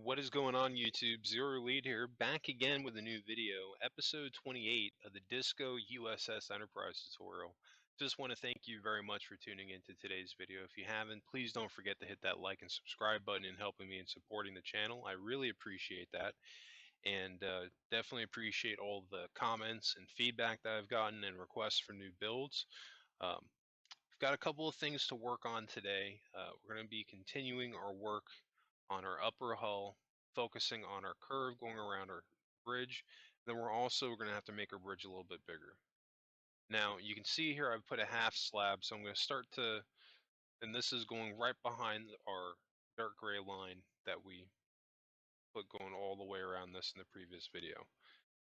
What is going on YouTube? Zero Lead here, back again with a new video, episode 28 of the Disco U.S.S Enterprise tutorial. Just want to thank you very much for tuning into today's video. If you haven't, please don't forget to hit that like and subscribe button and helping me in supporting the channel. I really appreciate that, and definitely appreciate all the comments and feedback that I've gotten and requests for new builds. We've got a couple of things to work on today. We're going to be continuing our work on our upper hull, focusing on our curve going around our bridge. Then we're also going to have to make our bridge a little bit bigger. Now you can see here I've put a half slab, so I'm going to start to, and this is going right behind our dark gray line that we put going all the way around this in the previous video.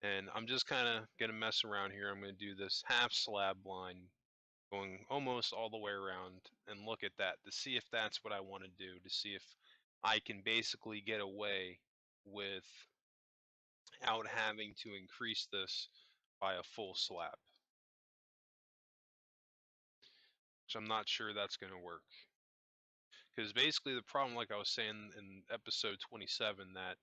And I'm just kind of going to mess around here. I'm going to do this half slab line going almost all the way around and look at that to see if that's what I want to do, to see if I can basically get away without having to increase this by a full slab. So I'm not sure that's going to work. Because basically the problem, like I was saying in episode 27, that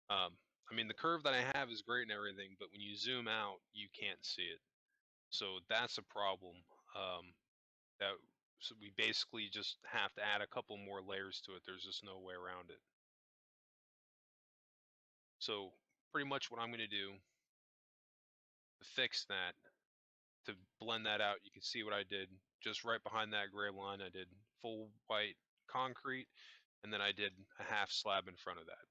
I mean, the curve that I have is great and everything, but when you zoom out, you can't see it. So that's a problem. That so we basically just have to add a couple more layers to it. There's just no way around it. So pretty much what I'm going to do to fix that, to blend that out, you can see what I did just right behind that gray line. I did full white concrete, and then I did a half slab in front of that.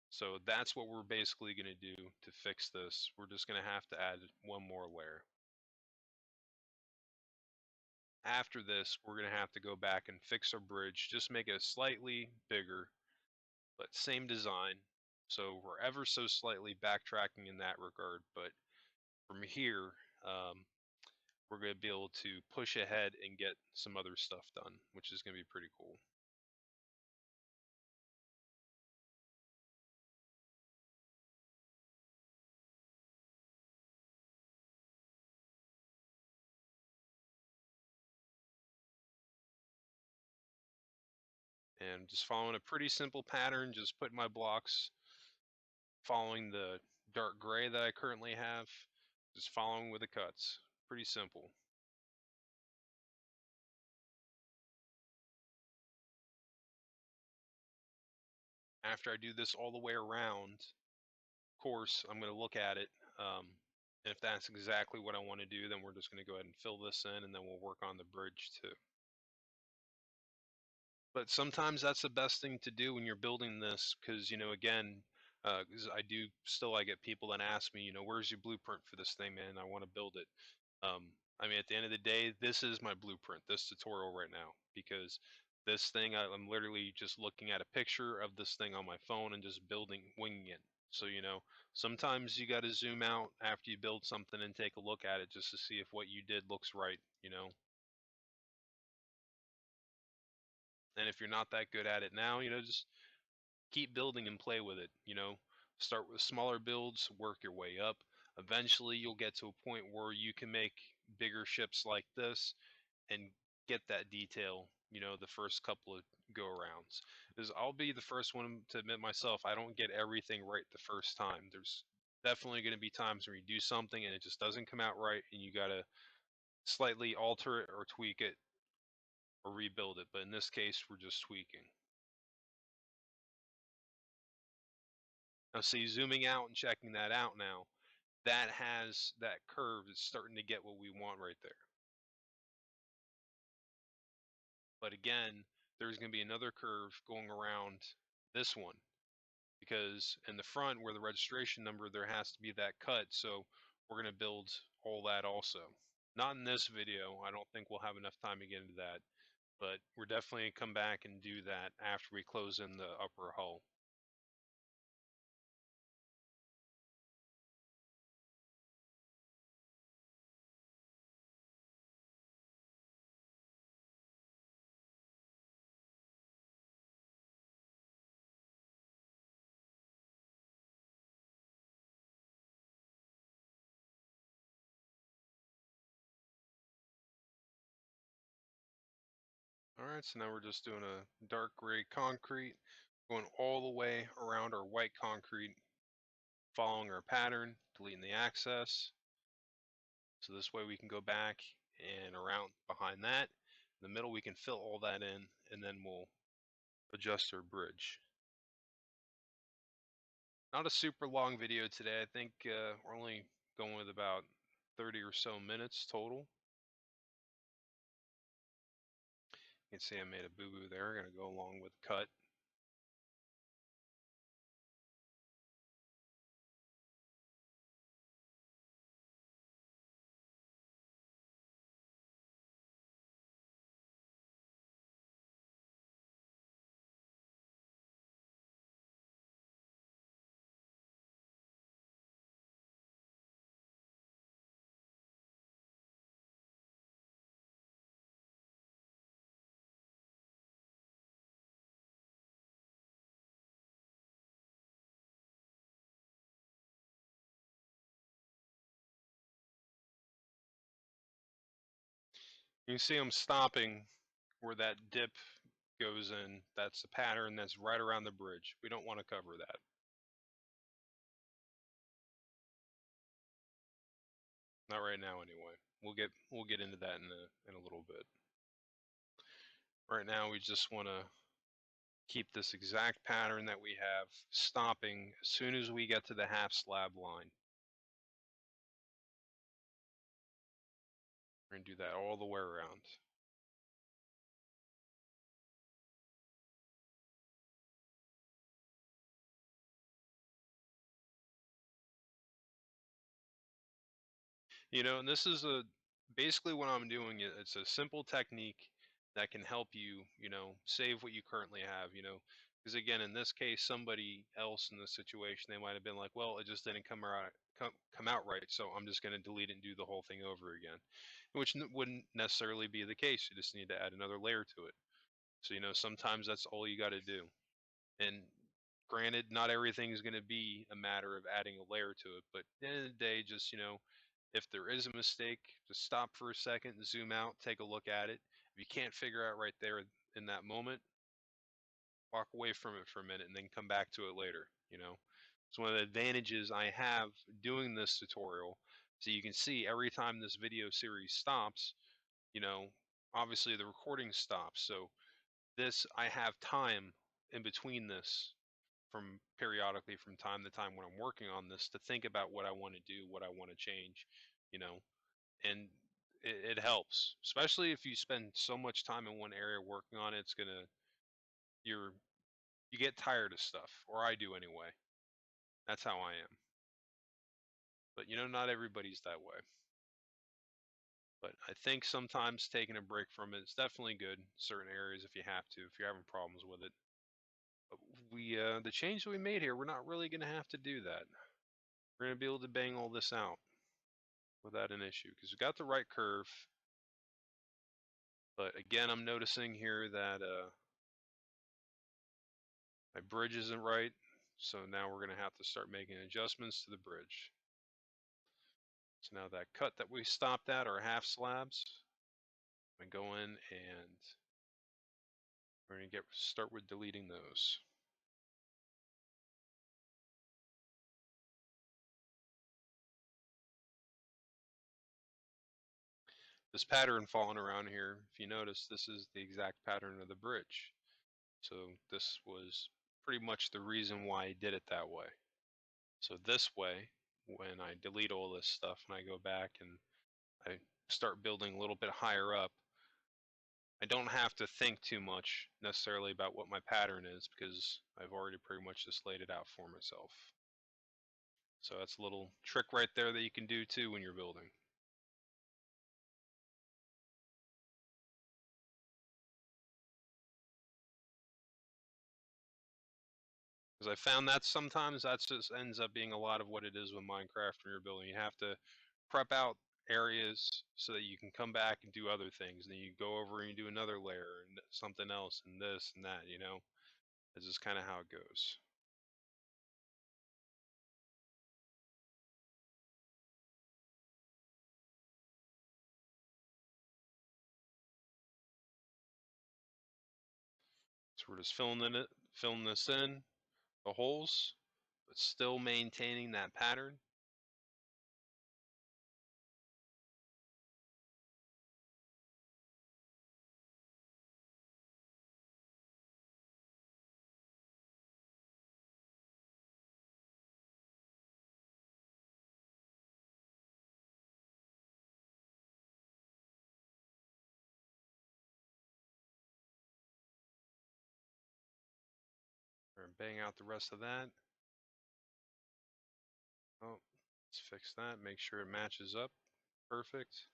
So that's what we're basically going to do to fix this. We're just going to have to add one more layer. After this, we're going to have to go back and fix our bridge, just make it slightly bigger, but same design. So we're ever so slightly backtracking in that regard, but from here, we're going to be able to push ahead and get some other stuff done, which is going to be pretty cool. And just following a pretty simple pattern, just putting my blocks, following the dark gray that I currently have, just following with the cuts. Pretty simple. After I do this all the way around, of course, I'm going to look at it. And if that's exactly what I want to do, then we're just going to go ahead and fill this in, and then we'll work on the bridge too. But sometimes that's the best thing to do when you're building this, because, you know, again, 'cause I get people that ask me, you know, where's your blueprint for this thing, man? I want to build it. I mean, at the end of the day, this is my blueprint, this tutorial right now, because this thing, I'm literally just looking at a picture of this thing on my phone and just winging it. So, you know, sometimes you got to zoom out after you build something and take a look at it just to see if what you did looks right, you know. And if you're not that good at it now, you know, just keep building and play with it, you know. Start with smaller builds, work your way up. Eventually you'll get to a point where you can make bigger ships like this and get that detail, you know, the first couple of go arounds. Because I'll be the first one to admit myself, I don't get everything right the first time. There's definitely going to be times where you do something and it just doesn't come out right, and you got to slightly alter it or tweak it or rebuild it. But in this case, we're just tweaking. Now see, zooming out and checking that out now, that has that curve is starting to get what we want right there. But again, there's going to be another curve going around this one, because in the front where the registration number, there has to be that cut. So we're going to build all that also. Not in this video. I don't think we'll have enough time to get into that, but we're definitely come back and do that after we close in the upper hull. All right, so now we're just doing a dark gray concrete. Going all the way around our white concrete, following our pattern, deleting the access. So this way we can go back and around behind that. In the middle we can fill all that in, and then we'll adjust our bridge. Not a super long video today. I think we're only going with about 30 or so minutes total. You can see I made a boo-boo there. Gonna go along with the cut. You can see I'm stopping where that dip goes in. That's the pattern that's right around the bridge. We don't want to cover that. Not right now anyway. We'll get into that in a little bit. Right now we just want to keep this exact pattern that we have, stopping as soon as we get to the half slab line. We're going to do that all the way around. You know, and this is basically what I'm doing. It's a simple technique that can help you, save what you currently have, because again, in this case, somebody else in this situation, they might have been like, well, it just didn't come out right, so I'm just going to delete it and do the whole thing over again, which wouldn't necessarily be the case. You just need to add another layer to it. So, sometimes that's all you got to do. And granted, not everything is going to be a matter of adding a layer to it, but at the end of the day, just, if there is a mistake, just stop for a second, zoom out, take a look at it. If you can't figure out right there in that moment, walk away from it for a minute and then come back to it later, It's one of the advantages I have doing this tutorial. So you can see every time this video series stops, you know, obviously the recording stops. So this, I have time in between this from periodically from time to time when I'm working on this to think about what I want to do, what I want to change, you know, and it helps, especially if you spend so much time in one area working on it. It's gonna you're you get tired of stuff, or I do anyway. That's how I am. But not everybody's that way. But I think sometimes taking a break from it is definitely good in certain areas if you have to, if you're having problems with it. But the change that we made here, we're not really gonna have to do that. We're gonna be able to bang all this out without an issue because we got the right curve. But again, I'm noticing here that my bridge isn't right, so now we're going to have to start making adjustments to the bridge. So now that cut that we stopped at, our half slabs, I'm going to go in and we're going to start with deleting those. This pattern falling around here, if you notice, this is the exact pattern of the bridge. So this was pretty much the reason why I did it that way. So this way, when I delete all this stuff and I go back and I start building a little bit higher up, I don't have to think too much necessarily about what my pattern is because I've already pretty much just laid it out for myself. So that's a little trick right there that you can do too when you're building. Because I found that sometimes that just ends up being a lot of what it is with Minecraft when you're building. You have to prep out areas so that you can come back and do other things. And then you go over and you do another layer and something else and this and that, This is kind of how it goes. So we're just filling filling this in, the holes, but still maintaining that pattern. We're gonna bang out the rest of that. Oh, let's fix that. Make sure it matches up. Perfect.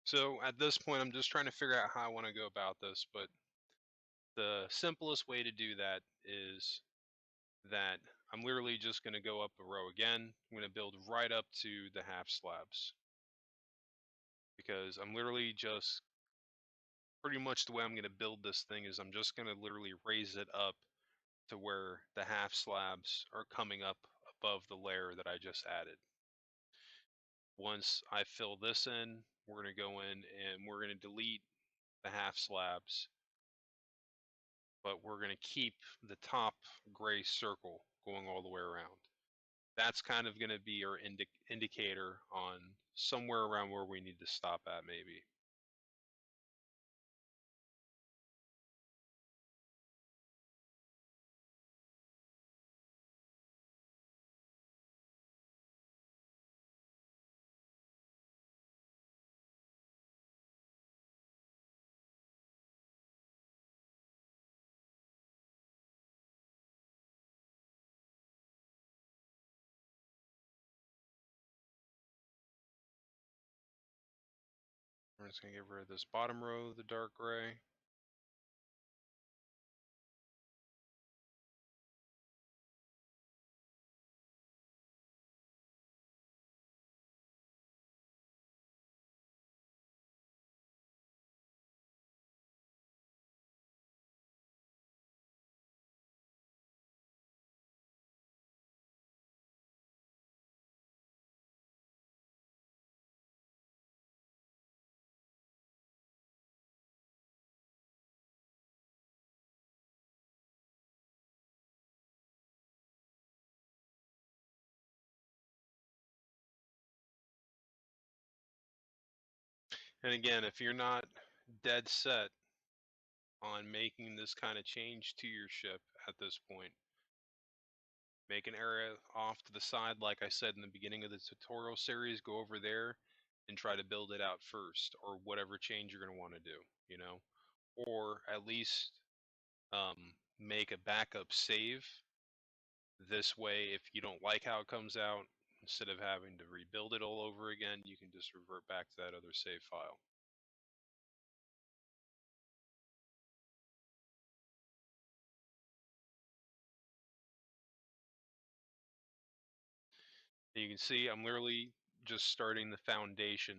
So at this point, I'm just trying to figure out how I want to go about this, but the simplest way to do that is that I'm literally just going to go up a row again. I'm going to build right up to the half slabs because I'm literally just pretty much the way I'm going to build this thing is I'm just going to literally raise it up to where the half slabs are coming up above the layer that I just added. Once I fill this in, we're going to go in and we're going to delete the half slabs, but we're going to keep the top gray circle going all the way around. That's kind of going to be our indicator on somewhere around where we need to stop at, maybe. We're just going to get rid of this bottom row, the dark gray. And again, if you're not dead set on making this kind of change to your ship at this point, make an area off to the side, like I said in the beginning of the tutorial series, go over there and try to build it out first, or whatever change you're going to want to do, you know, or at least make a backup save. This way, if you don't like how it comes out, instead of having to rebuild it all over again, you can just revert back to that other save file. And you can see I'm literally just starting the foundation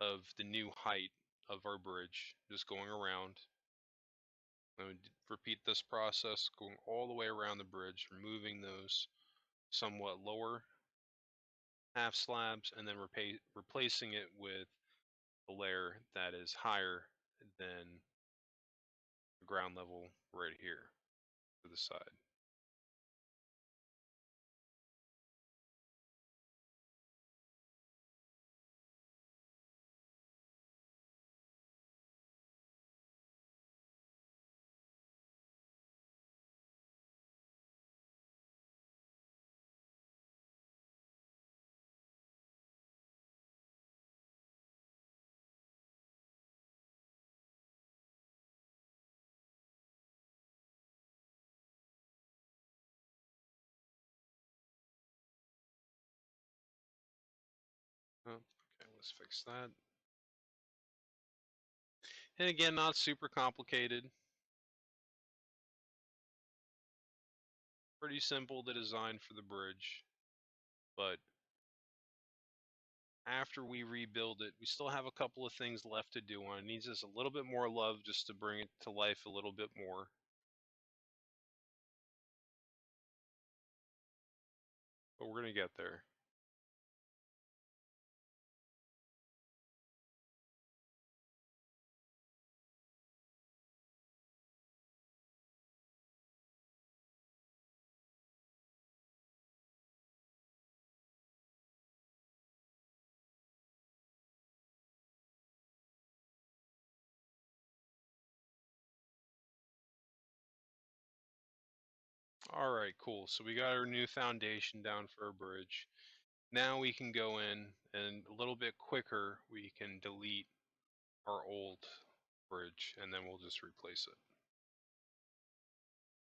of the new height of our bridge, just going around. I would repeat this process, going all the way around the bridge, removing those somewhat lower half slabs, and then replacing it with a layer that is higher than the ground level right here to the side. Oh, okay, let's fix that. And again, not super complicated. pretty simple to design for the bridge, but after we rebuild it, we still have a couple of things left to do on it. It needs just a little bit more love just to bring it to life a little bit more. But we're going to get there. All right, cool. So we got our new foundation down for our bridge. Now we can go in and a little bit quicker, we can delete our old bridge and then we'll just replace it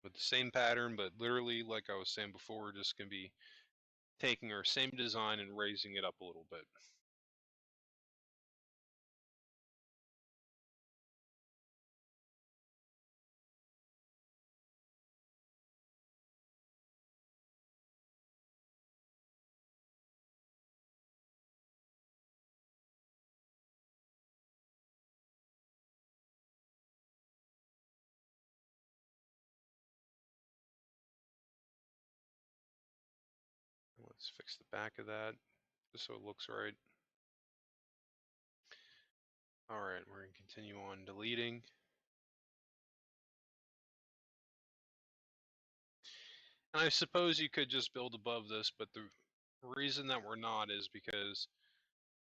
with the same pattern, but literally, like I was saying before, we're just going to be taking our same design and raising it up a little bit. Let's fix the back of that just so it looks right. All right, we're going to continue on deleting. And I suppose you could just build above this, but the reason that we're not is because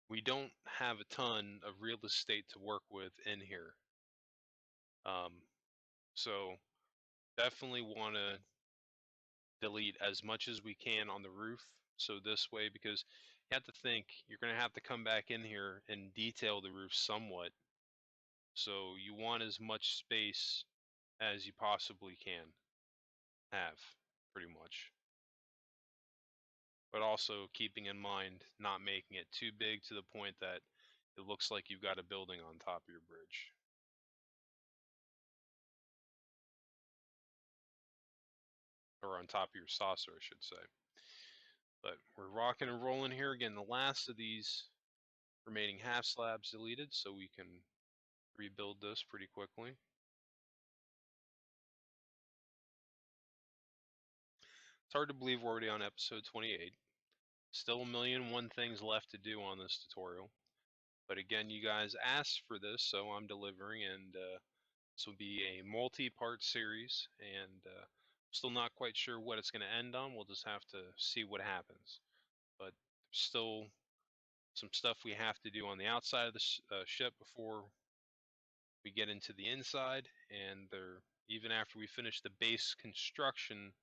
we don't have a ton of real estate to work with in here. So definitely want to delete as much as we can on the roof. So this way, because you have to think, you're going to have to come back in here and detail the roof somewhat. So you want as much space as you possibly can have, pretty much. But also keeping in mind not making it too big to the point that it looks like you've got a building on top of your bridge. Or on top of your saucer, I should say. But we're rocking and rolling here. Again, the last of these remaining half slabs deleted, so we can rebuild this pretty quickly. It's hard to believe we're already on episode 28. Still a million and one things left to do on this tutorial. But again, you guys asked for this, so I'm delivering, and this will be a multi-part series, and still not quite sure what it's going to end on. We'll just have to see what happens. But still some stuff we have to do on the outside of the ship before we get into the inside, and even after we finish the base construction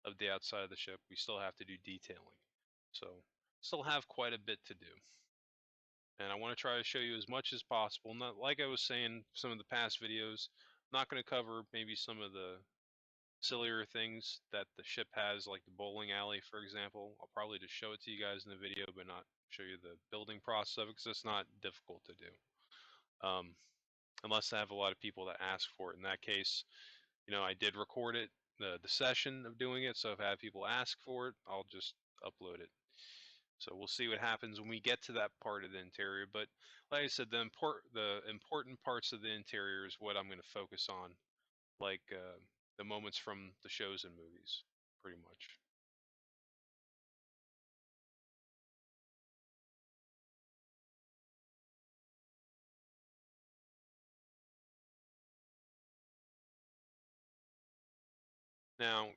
of the outside of the ship, we still have to do detailing. So still have quite a bit to do. And I want to try to show you as much as possible. Not like I was saying some of the past videos, I'm not going to cover maybe some of the sillier things that the ship has, like the bowling alley, for example. I'll probably just show it to you guys in the video, but not show you the building process of it, because it's not difficult to do. Unless I have a lot of people that ask for it. In that case, I did record it, the session of doing it, so if I have people ask for it, I'll just upload it. So we'll see what happens when we get to that part of the interior. But like I said, the important parts of the interior is what I'm going to focus on, like the moments from the shows and movies, pretty much. Now,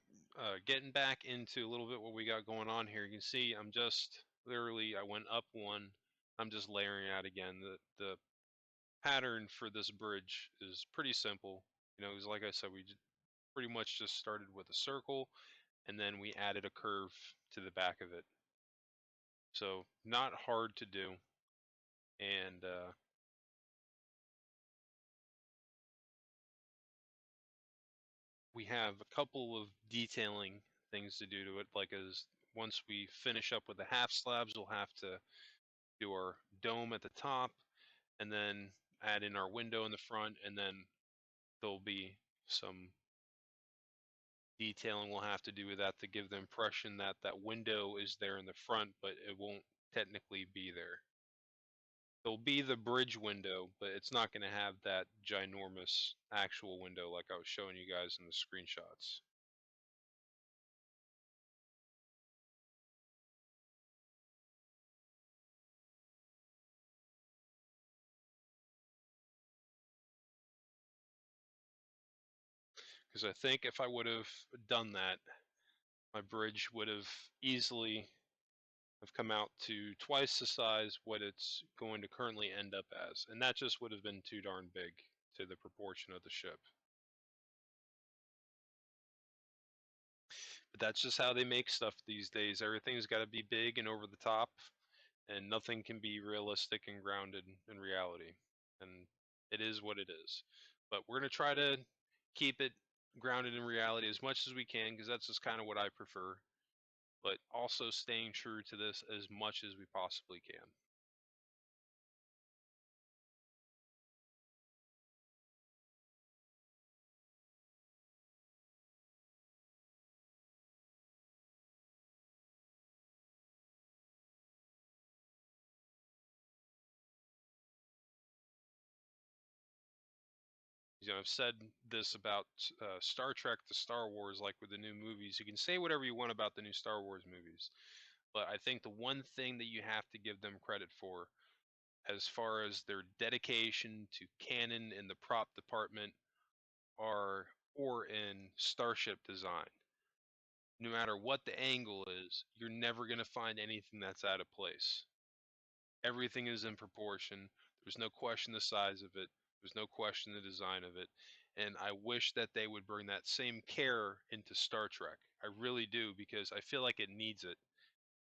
getting back into a little bit what we got going on here, you can see I'm just literally, I went up one, I'm just layering out again. The pattern for this bridge is pretty simple. Because like I said, we pretty much just started with a circle, and then we added a curve to the back of it. So not hard to do, and we have a couple of detailing things to do to it. Like as once we finish up with the half slabs, we'll have to do our dome at the top, and then add in our window in the front, and then there'll be some detailing will have to do with that to give the impression that that window is there in the front, but it won't technically be there. There'll be the bridge window, but it's not going to have that ginormous actual window like I was showing you guys in the screenshots. Because I think if I would have done that, my bridge would have easily have come out to twice the size what it's going to currently end up as, and that just would have been too darn big to the proportion of the ship. But that's just how they make stuff these days. Everything's got to be big and over the top, and nothing can be realistic and grounded in reality. And it is what it is. But we're going to try to keep it grounded in reality as much as we can, because that's just kind of what I prefer. But also staying true to this as much as we possibly can. I've said this about Star Trek to Star Wars, like with the new movies. You can say whatever you want about the new Star Wars movies, but I think the one thing that you have to give them credit for, as far as their dedication to canon in the prop department, are or in starship design. No matter what the angle is, you're never going to find anything that's out of place. Everything is in proportion. There's no question the size of it. There's no question the design of it. And I wish that they would bring that same care into Star Trek. I really do, because I feel like it needs it.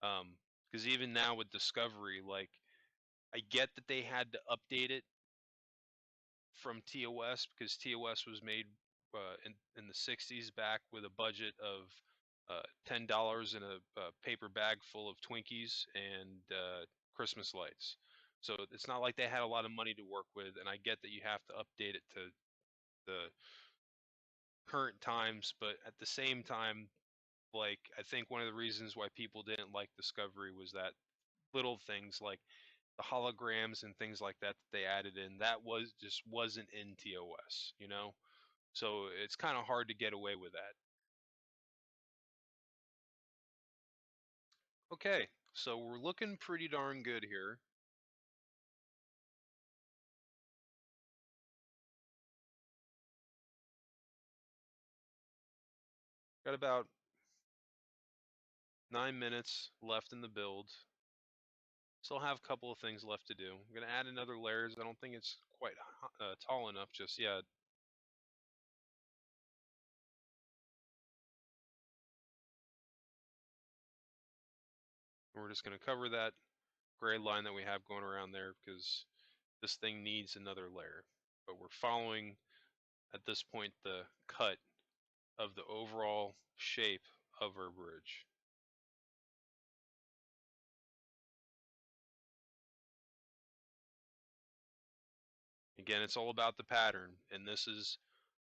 Because even now with Discovery, like, I get that they had to update it from TOS, because TOS was made in the 60s back with a budget of $10 in a paper bag full of Twinkies and Christmas lights. So it's not like they had a lot of money to work with, and I get that you have to update it to the current times, but at the same time, like, I think one of the reasons why people didn't like Discovery was that little things like the holograms and things like that that they added in, that was just wasn't in TOS, you know? So it's kind of hard to get away with that. Okay, so we're looking pretty darn good here. Got about 9 minutes left in the build. Still have a couple of things left to do. I'm going to add another layers. I don't think it's quite tall enough just yet. We're just going to cover that gray line that we have going around there, because this thing needs another layer. But we're following, at this point, the cut of the overall shape of our bridge. Again, it's all about the pattern, and this is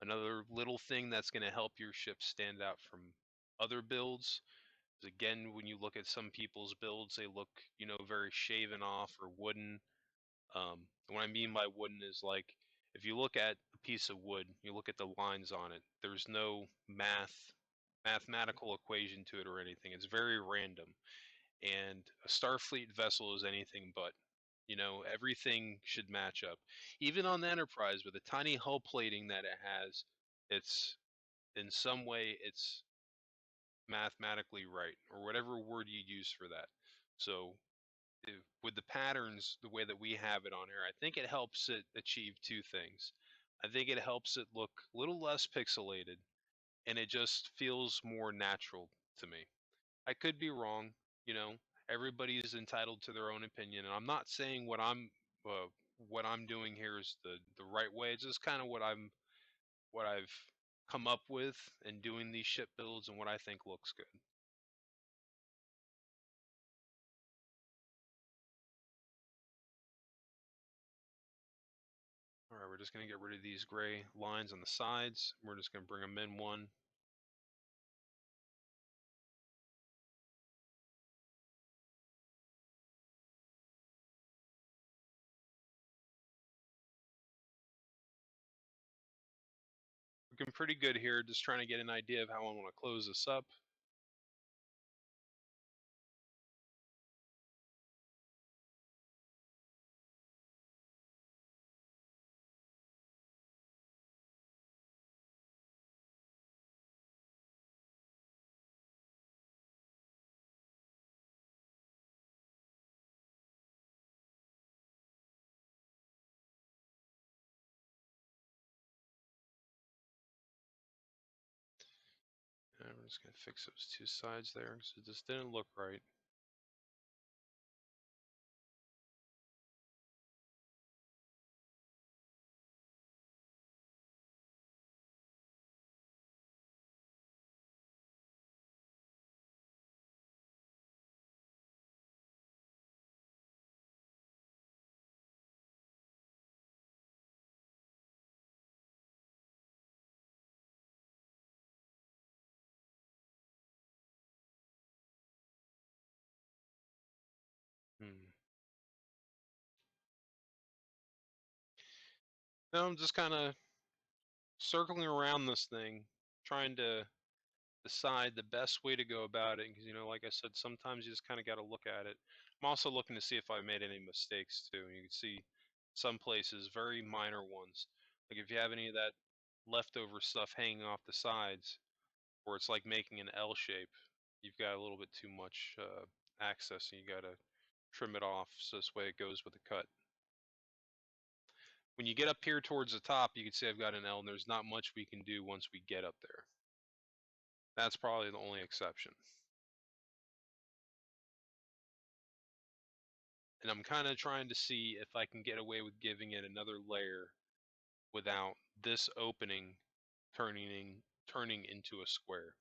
another little thing that's going to help your ship stand out from other builds. Again, when you look at some people's builds, they look, very shaven off or wooden. What I mean by wooden is, like, if you look at a piece of wood, you look at the lines on it. There's no mathematical equation to it or anything. It's very random. And a Starfleet vessel is anything but. Everything should match up. Even on the Enterprise, with the tiny hull plating that it has, it's in some way it's mathematically right, or whatever word you use for that. So with the patterns, the way that we have it on here, I think it helps it achieve two things. I think it helps it look a little less pixelated, and it just feels more natural to me. I could be wrong, you know. Everybody is entitled to their own opinion, and I'm not saying what I'm doing here is the right way. It's just kind of what I've come up with in doing these ship builds and what I think looks good. All right, we're just going to get rid of these gray lines on the sides. We're just going to bring them in one. Looking pretty good here. Just trying to get an idea of how I want to close this up. And we're just going to fix those two sides there because it just didn't look right. Hmm. Now I'm just kind of circling around this thing, trying to decide the best way to go about it. Because, like I said, sometimes you just kind of got to look at it. I'm also looking to see if I made any mistakes too. You can see some places, very minor ones. Like if you have any of that leftover stuff hanging off the sides, where it's like making an L shape, you've got a little bit too much access, and you got to trim it off so this way it goes with the cut. When you get up here towards the top, you can see I've got an L, and there's not much we can do once we get up there. That's probably the only exception. And I'm kind of trying to see if I can get away with giving it another layer without this opening turning into a square.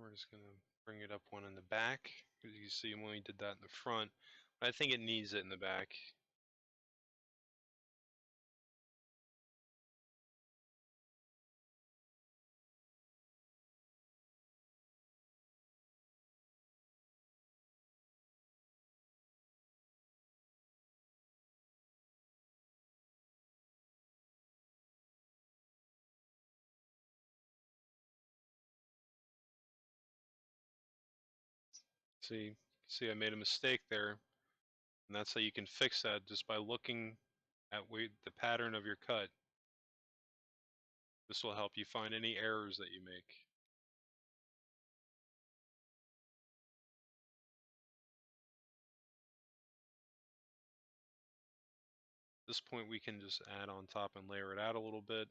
We're just going to bring it up one in the back, because you see when we did that in the front, but I think it needs it in the back. See, I made a mistake there, and that's how you can fix that, just by looking at the pattern of your cut. This will help you find any errors that you make. At this point, we can just add on top and layer it out a little bit.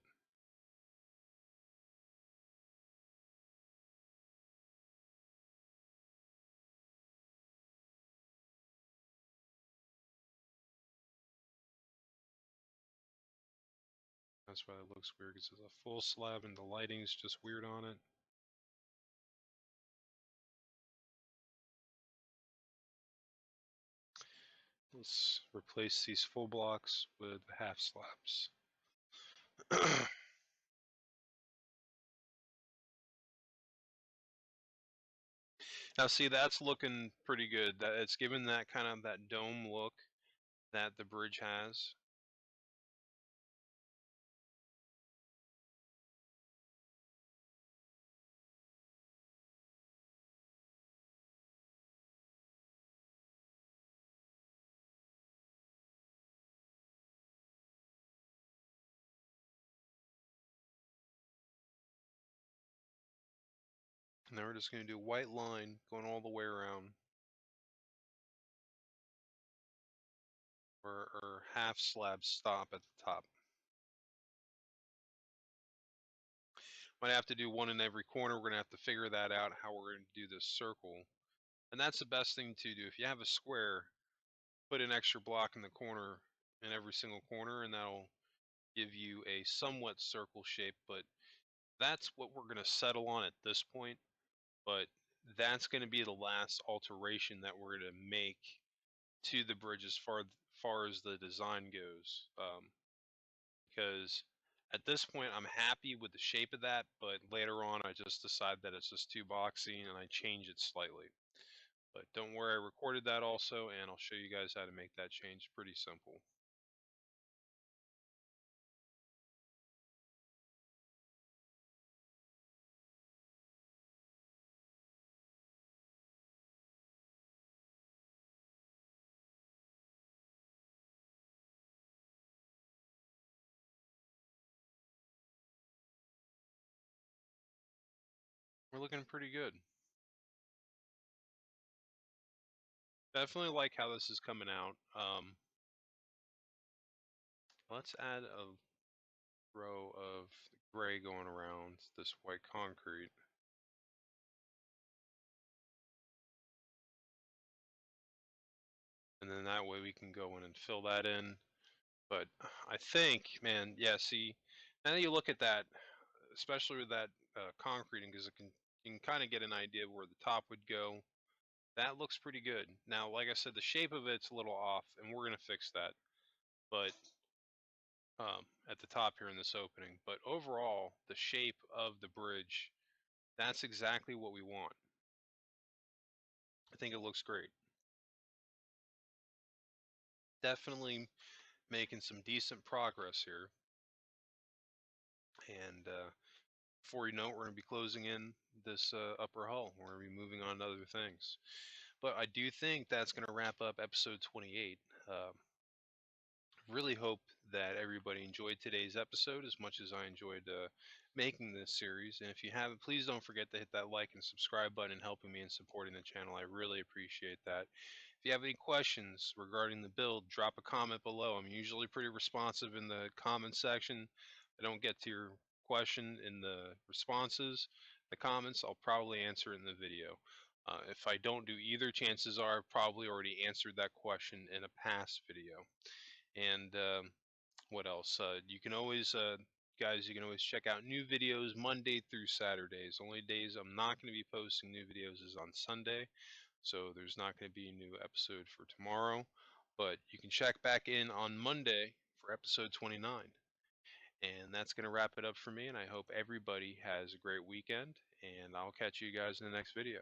That's why it looks weird, because it's a full slab and the lighting's just weird on it. Let's replace these full blocks with half slabs. Now see, that's looking pretty good. That it's given that kind of that dome look that the bridge has. And then we're just going to do a white line going all the way around. or half slab stop at the top. Might have to do one in every corner. We're going to have to figure that out, how we're going to do this circle. And that's the best thing to do. If you have a square, put an extra block in the corner, in every single corner, and that'll give you a somewhat circle shape. But that's what we're going to settle on at this point. But that's going to be the last alteration that we're going to make to the bridge as far as the design goes. Because at this point, I'm happy with the shape of that, but later on, I just decide that it's just too boxy and I change it slightly. But don't worry, I recorded that also, and I'll show you guys how to make that change. Pretty simple. We're looking pretty good. Definitely like how this is coming out. Let's add a row of gray going around this white concrete. And then that way we can go in and fill that in. But I think, man, yeah, see, now that you look at that, especially with that concreting, because you can kind of get an idea of where the top would go. That looks pretty good. Now, like I said, the shape of it's a little off, and we're going to fix that. But at the top here in this opening. But overall, the shape of the bridge, that's exactly what we want. I think it looks great. Definitely making some decent progress here. And before you know it, we're going to be closing in this upper hull. We're going to be moving on to other things. But I do think that's going to wrap up episode 28. Really hope that everybody enjoyed today's episode as much as I enjoyed making this series. And if you haven't, please don't forget to hit that like and subscribe button and helping me in supporting the channel. I really appreciate that. If you have any questions regarding the build, drop a comment below. I'm usually pretty responsive in the comment section. I don't get to your question in the responses, the comments. I'll probably answer it in the video. If I don't do either, chances are I've probably already answered that question in a past video. And what else? You can always, guys, you can always check out new videos Monday through Saturdays. Only days I'm not going to be posting new videos is on Sunday. So there's not going to be a new episode for tomorrow. But you can check back in on Monday for episode 29. And that's going to wrap it up for me. And I hope everybody has a great weekend. And I'll catch you guys in the next video.